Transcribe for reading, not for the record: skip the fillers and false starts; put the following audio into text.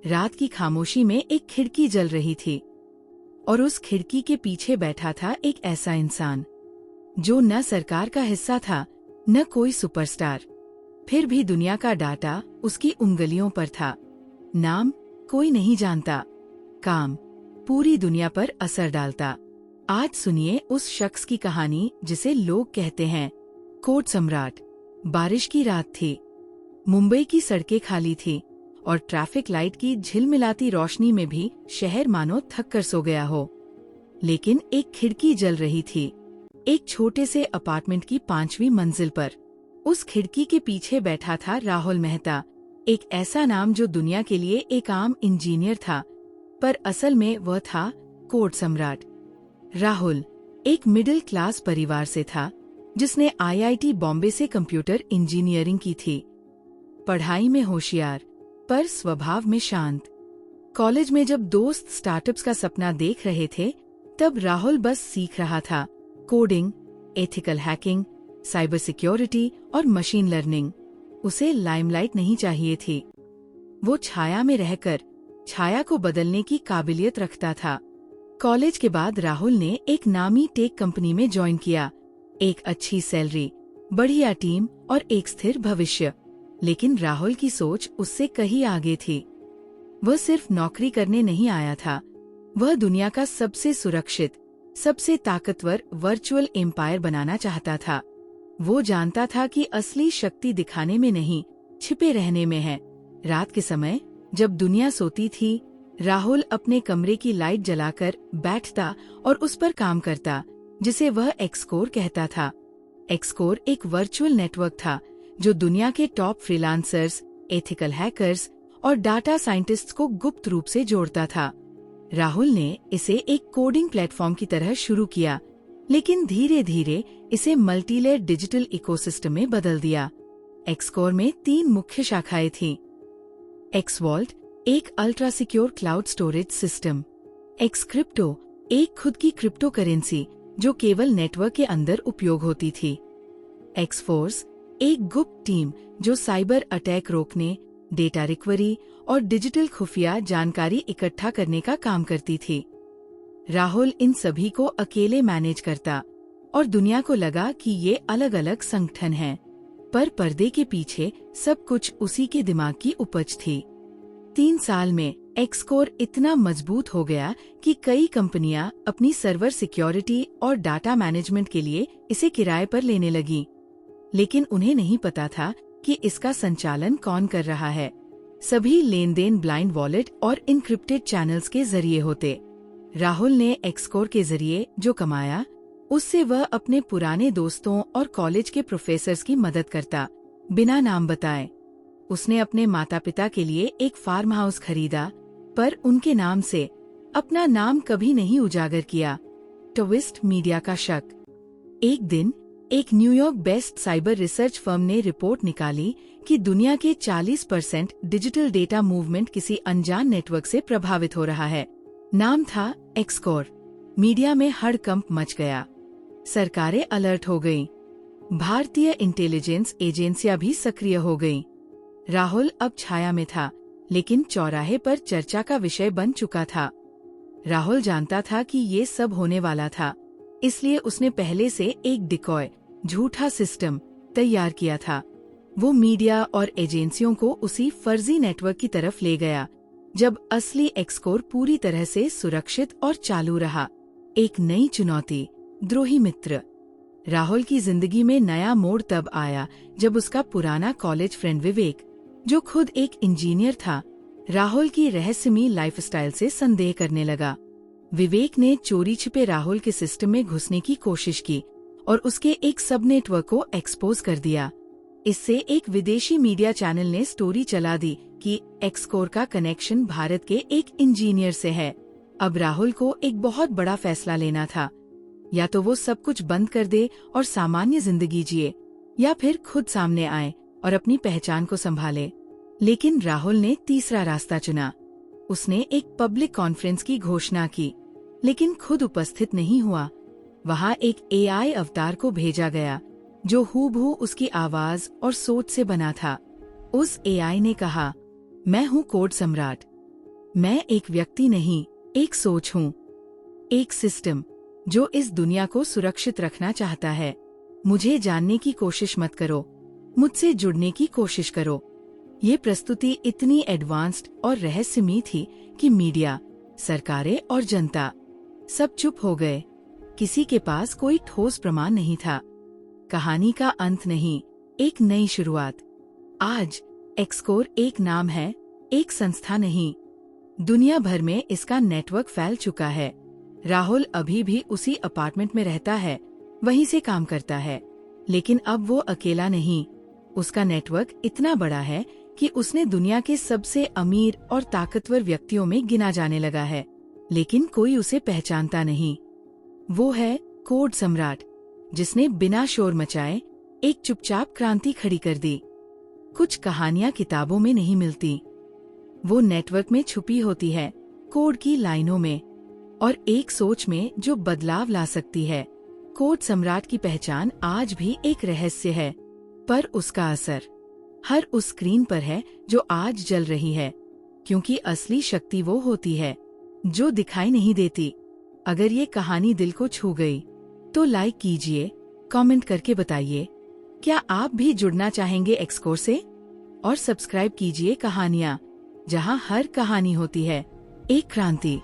रात की खामोशी में एक खिड़की जल रही थी और उस खिड़की के पीछे बैठा था एक ऐसा इंसान जो न सरकार का हिस्सा था न कोई सुपरस्टार। फिर भी दुनिया का डाटा उसकी उंगलियों पर था। नाम कोई नहीं जानता, काम पूरी दुनिया पर असर डालता। आज सुनिए उस शख्स की कहानी जिसे लोग कहते हैं कोड सम्राट। बारिश की रात थी, मुंबई की सड़कें खाली थी और ट्रैफिक लाइट की झिलमिलाती रोशनी में भी शहर मानो थक कर सो गया हो। लेकिन एक खिड़की जल रही थी, एक छोटे से अपार्टमेंट की 5वीं मंजिल पर। उस खिड़की के पीछे बैठा था राहुल मेहता, एक ऐसा नाम जो दुनिया के लिए एक आम इंजीनियर था, पर असल में वह था कोड सम्राट। राहुल एक मिडिल क्लास परिवार से था, जिसने आईआईटी बॉम्बे से कंप्यूटर इंजीनियरिंग की थी। पढ़ाई में होशियार पर स्वभाव में शांत। कॉलेज में जब दोस्त स्टार्टअप्स का सपना देख रहे थे, तब राहुल बस सीख रहा था coding, ethical hacking, cyber security और मशीन लर्निंग। उसे लाइमलाइट नहीं चाहिए थी। वो छाया में रहकर छाया को बदलने की काबिलियत रखता था। कॉलेज के बाद राहुल ने एक नामी टेक कंपनी में ज्वाइन किया। एक अच्छी सैलरी, बढ़िया टीम और एक स्थिर भविष्य। लेकिन राहुल की सोच उससे कहीं आगे थी। वह सिर्फ नौकरी करने नहीं आया था, वह दुनिया का सबसे सुरक्षित, सबसे ताकतवर वर्चुअल एम्पायर बनाना चाहता था। वो जानता था कि असली शक्ति दिखाने में नहीं, छिपे रहने में है। रात के समय जब दुनिया सोती थी, राहुल अपने कमरे की लाइट जलाकर बैठता और उस पर काम करता, जिसे वह एक्सकोर कहता था। एक्सकोर एक वर्चुअल नेटवर्क था जो दुनिया के टॉप फ्रीलांसर्स, एथिकल हैकर्स और डाटा साइंटिस्ट्स को गुप्त रूप से जोड़ता था। राहुल ने इसे एक कोडिंग प्लेटफॉर्म की तरह शुरू किया, लेकिन धीरे धीरे इसे मल्टीलेयर डिजिटल इकोसिस्टम में बदल दिया। एक्सकोर में 3 मुख्य शाखाएं थीं। एक्सवॉल्ट एक ultra secure cloud storage system, XCrypto एक खुद की क्रिप्टो करेंसी जो केवल नेटवर्क के अंदर उपयोग होती थी, एक्सफोर्स एक गुप्त टीम जो साइबर अटैक रोकने, डेटा रिकवरी और डिजिटल खुफिया जानकारी इकट्ठा करने का काम करती थी। राहुल इन सभी को अकेले मैनेज करता और दुनिया को लगा कि ये अलग अलग संगठन हैं, पर पर्दे के पीछे सब कुछ उसी के दिमाग की उपज थी। 3 साल में एक्सकोर इतना मजबूत हो गया कि कई कंपनियां अपनी सर्वर सिक्योरिटी और डाटा मैनेजमेंट के लिए इसे किराए पर लेने लगी। लेकिन उन्हें नहीं पता था कि इसका संचालन कौन कर रहा है। सभी लेन-देन ब्लाइंड वॉलेट और इनक्रिप्टेड चैनल्स के जरिए होते। राहुल ने एक्सकोर के जरिए जो कमाया, उससे वह अपने पुराने दोस्तों और कॉलेज के प्रोफेसर्स की मदद करता, बिना नाम बताए। उसने अपने माता पिता के लिए एक फार्म हाउस खरीदा, पर उनके नाम से अपना नाम कभी नहीं उजागर किया। ट्विस्ट मीडिया का शक। एक दिन एक New York based cyber research firm ने रिपोर्ट निकाली कि दुनिया के 40% डिजिटल डेटा मूवमेंट किसी अनजान नेटवर्क से प्रभावित हो रहा है। नाम था एक्सकोर। मीडिया में हड़कंप मच गया, सरकारें अलर्ट हो गईं, भारतीय इंटेलिजेंस एजेंसियां भी सक्रिय हो गईं। राहुल अब छाया में था, लेकिन चौराहे पर चर्चा का विषय बन चुका था। राहुल जानता था कि ये सब होने वाला था, इसलिए उसने पहले से एक डिकॉय, झूठा सिस्टम तैयार किया था। वो मीडिया और एजेंसियों को उसी फर्जी नेटवर्क की तरफ ले गया, जब असली एक्सकोर पूरी तरह से सुरक्षित और चालू रहा। एक नई चुनौती, द्रोही मित्र। राहुल की जिंदगी में नया मोड़ तब आया जब उसका पुराना कॉलेज फ्रेंड विवेक, जो खुद एक इंजीनियर था, राहुल की रहस्यमयी लाइफस्टाइल से संदेह करने लगा। विवेक ने चोरी छिपे राहुल के सिस्टम में घुसने की कोशिश की और उसके एक सब नेटवर्क को एक्सपोज कर दिया। इससे एक विदेशी मीडिया चैनल ने स्टोरी चला दी कि एक्सकोर का कनेक्शन भारत के एक इंजीनियर से है। अब राहुल को एक बहुत बड़ा फैसला लेना था, या तो वो सब कुछ बंद कर दे और सामान्य जिंदगी जिए, या फिर खुद सामने आए और अपनी पहचान को संभाले। लेकिन राहुल ने तीसरा रास्ता चुना। उसने एक पब्लिक कॉन्फ्रेंस की घोषणा की, लेकिन खुद उपस्थित नहीं हुआ। वहाँ एक एआई अवतार को भेजा गया जो हूबहू उसकी आवाज और सोच से बना था। उस एआई ने कहा, मैं हूँ कोड सम्राट, मैं एक व्यक्ति नहीं, एक सोच हूँ, एक सिस्टम जो इस दुनिया को सुरक्षित रखना चाहता है। मुझे जानने की कोशिश मत करो, मुझसे जुड़ने की कोशिश करो। ये प्रस्तुति इतनी एडवांस्ड और रहस्यमयी थी कि मीडिया, सरकारें और जनता सब चुप हो गए। किसी के पास कोई ठोस प्रमाण नहीं था। कहानी का अंत नहीं, एक नई शुरुआत। आज एक्सकोर एक नाम है, एक संस्था नहीं। दुनिया भर में इसका नेटवर्क फैल चुका है। राहुल अभी भी उसी अपार्टमेंट में रहता है, वहीं से काम करता है। लेकिन अब वो अकेला नहीं। उसका नेटवर्क इतना बड़ा है कि उसने दुनिया के सबसे अमीर और ताकतवर व्यक्तियों में गिना जाने लगा है। लेकिन कोई उसे पहचानता नहीं। वो है कोड सम्राट, जिसने बिना शोर मचाए एक चुपचाप क्रांति खड़ी कर दी। कुछ कहानियां किताबों में नहीं मिलती, वो नेटवर्क में छुपी होती है, कोड की लाइनों में और एक सोच में जो बदलाव ला सकती है। कोड सम्राट की पहचान आज भी एक रहस्य है, पर उसका असर हर उस स्क्रीन पर है जो आज जल रही है। क्योंकि असली शक्ति वो होती है जो दिखाई नहीं देती। अगर ये कहानी दिल को छू गई तो लाइक कीजिए, कमेंट करके बताइए क्या आप भी जुड़ना चाहेंगे एक्सकोर से, और सब्सक्राइब कीजिए कहानियाँ जहाँ हर कहानी होती है एक क्रांति।